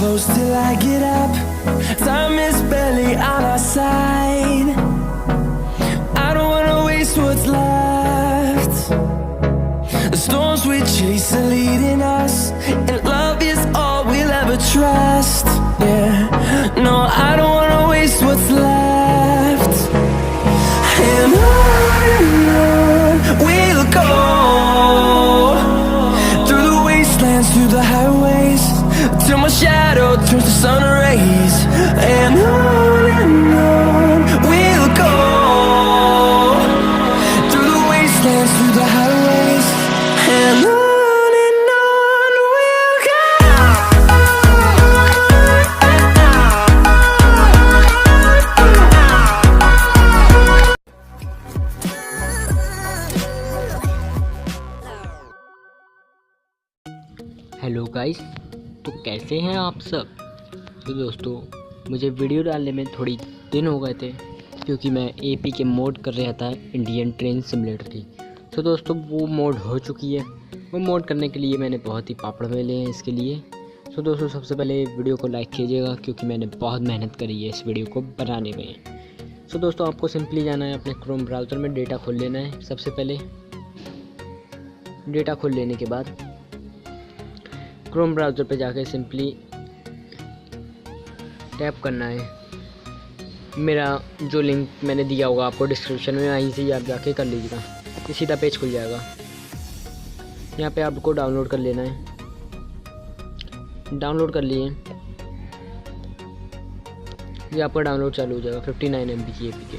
close till I get up. Time is barely on our side. I don't wanna waste what's left. The storms we chase are leading us, and love is all we'll ever trust. Yeah, no, I don't wanna waste what's left. And on we'll go, through the wastelands, through the highways, till my shadow turns to sun rays. And on we'll go, through the wastelands, through the highways, and on we'll go. Hello guys, तो कैसे हैं आप सब। तो दोस्तों, मुझे video डालने में थोड़ी दिन हो गए थे क्योंकि मैं एपी के मोड कर रहा था इंडियन ट्रेन सिमुलेटर की। तो दोस्तों, वो मोड हो चुकी है। वो मोड करने के लिए मैंने बहुत ही पापड़ बेले हैं इसके लिए। तो दोस्तों, सबसे पहले वीडियो को लाइक कीजिएगा क्योंकि मैंने बहुत मेहनत करी है इस वीडियो को बनाने में। तो दोस्तों, आपको सिंपली जाना है अपने क्रोम ब्राउज़र में, डेटा खोल लेना है। सबसे पहले डेटा खोल लेने के बाद क्रोम ब्राउज़र पे जाके सिंपली टैप करना है। मेरा जो लिंक मैंने दिया होगा आपको डिस्क्रिप्शन में, वहीं से आप जाके कर लीजिएगा। ये सीधा पेज खुल जाएगा। यहाँ पे आपको डाउनलोड कर लेना है। डाउनलोड कर लिए, ये आपका डाउनलोड चालू हो जाएगा। 59 MB की APK।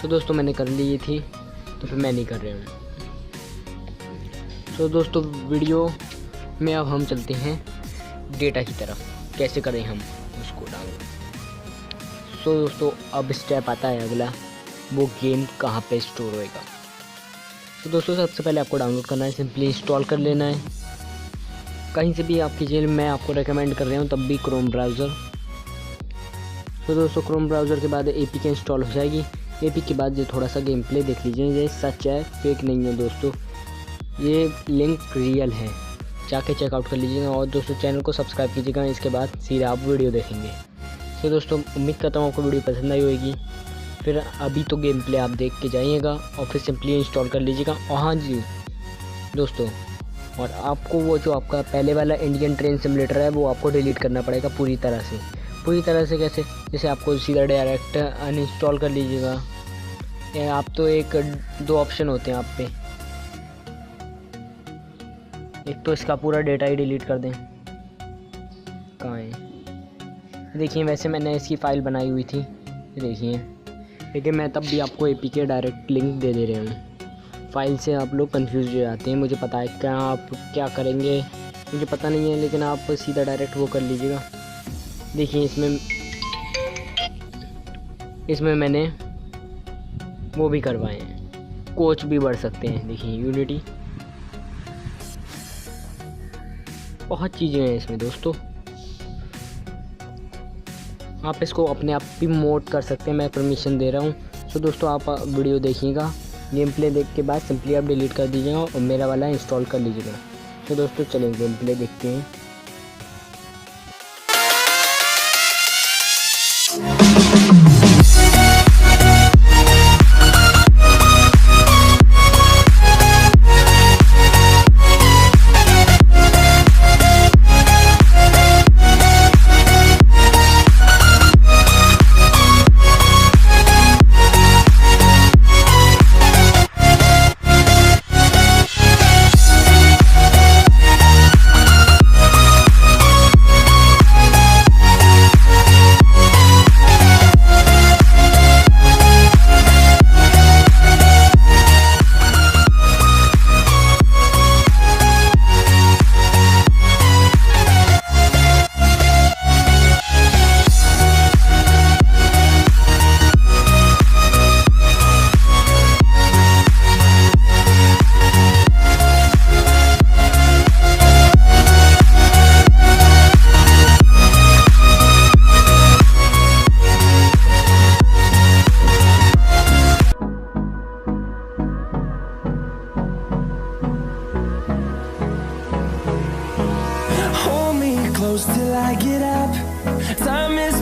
तो दोस्तों, मैंने कर ली थी, तो फिर मैं नहीं कर रहा हूँ। तो दोस्तों, वीडियो में अब हम चलते हैं डेटा की तरफ, कैसे करें हम उसको डाउनलोड। तो दोस्तों, अब स्टेप आता है अगला, वो गेम कहाँ पे स्टोर होएगा। तो दोस्तों, सबसे पहले आपको डाउनलोड करना है, सिंपली इंस्टॉल कर लेना है। कहीं से भी आप कीजिए, मैं आपको रेकमेंड कर रहा हूँ तब भी क्रोम ब्राउज़र। तो दोस्तों, क्रोम ब्राउज़र के बाद APK इंस्टॉल हो जाएगी। APK के बाद ये थोड़ा सा गेम प्ले देख लीजिए, ये सच है, फेक नहीं है दोस्तों, ये लिंक रियल है, जाके चेकआउट कर लीजिएगा। और दोस्तों, चैनल को सब्सक्राइब कीजिएगा, इसके बाद सीधा आप वीडियो देखेंगे। तो दोस्तों, उम्मीद करता हूँ आपको वीडियो पसंद आई होगी। फिर अभी तो गेम प्ले आप देख के जाइएगा और फिर सिंपली इंस्टॉल कर लीजिएगा। और हाँ जी दोस्तों, और आपको वो जो आपका पहले वाला इंडियन ट्रेन सिमुलेटर है वो आपको डिलीट करना पड़ेगा पूरी तरह से। पूरी तरह से कैसे? जैसे आपको सीधा डायरेक्ट अनइंस्टॉल कर लीजिएगा। आप तो दो ऑप्शन होते हैं आप पे, एक तो इसका पूरा डेटा ही डिलीट कर दें। कहाँ है? देखिए, वैसे मैंने इसकी फ़ाइल बनाई हुई थी, देखिए, लेकिन मैं तब भी आपको APK डायरेक्ट लिंक दे रहा हूँ। फ़ाइल से आप लोग कंफ्यूज हो जाते हैं, मुझे पता है क्या आप क्या करेंगे, मुझे पता नहीं है, लेकिन आप सीधा डायरेक्ट वो कर लीजिएगा। देखिए, इसमें मैंने वो भी करवाए हैं, कोच भी बढ़ सकते हैं। देखिए, यूनिटी, बहुत चीज़ें हैं इसमें दोस्तों। आप इसको अपने आप भी मोड कर सकते हैं, मैं परमिशन दे रहा हूँ। तो दोस्तों, आप वीडियो देखिएगा, गेम प्ले देख के बाद सिंपली आप डिलीट कर दीजिएगा और मेरा वाला इंस्टॉल कर लीजिएगा। तो दोस्तों, चलिए गेम प्ले देखते हैं। close till I get up. Time is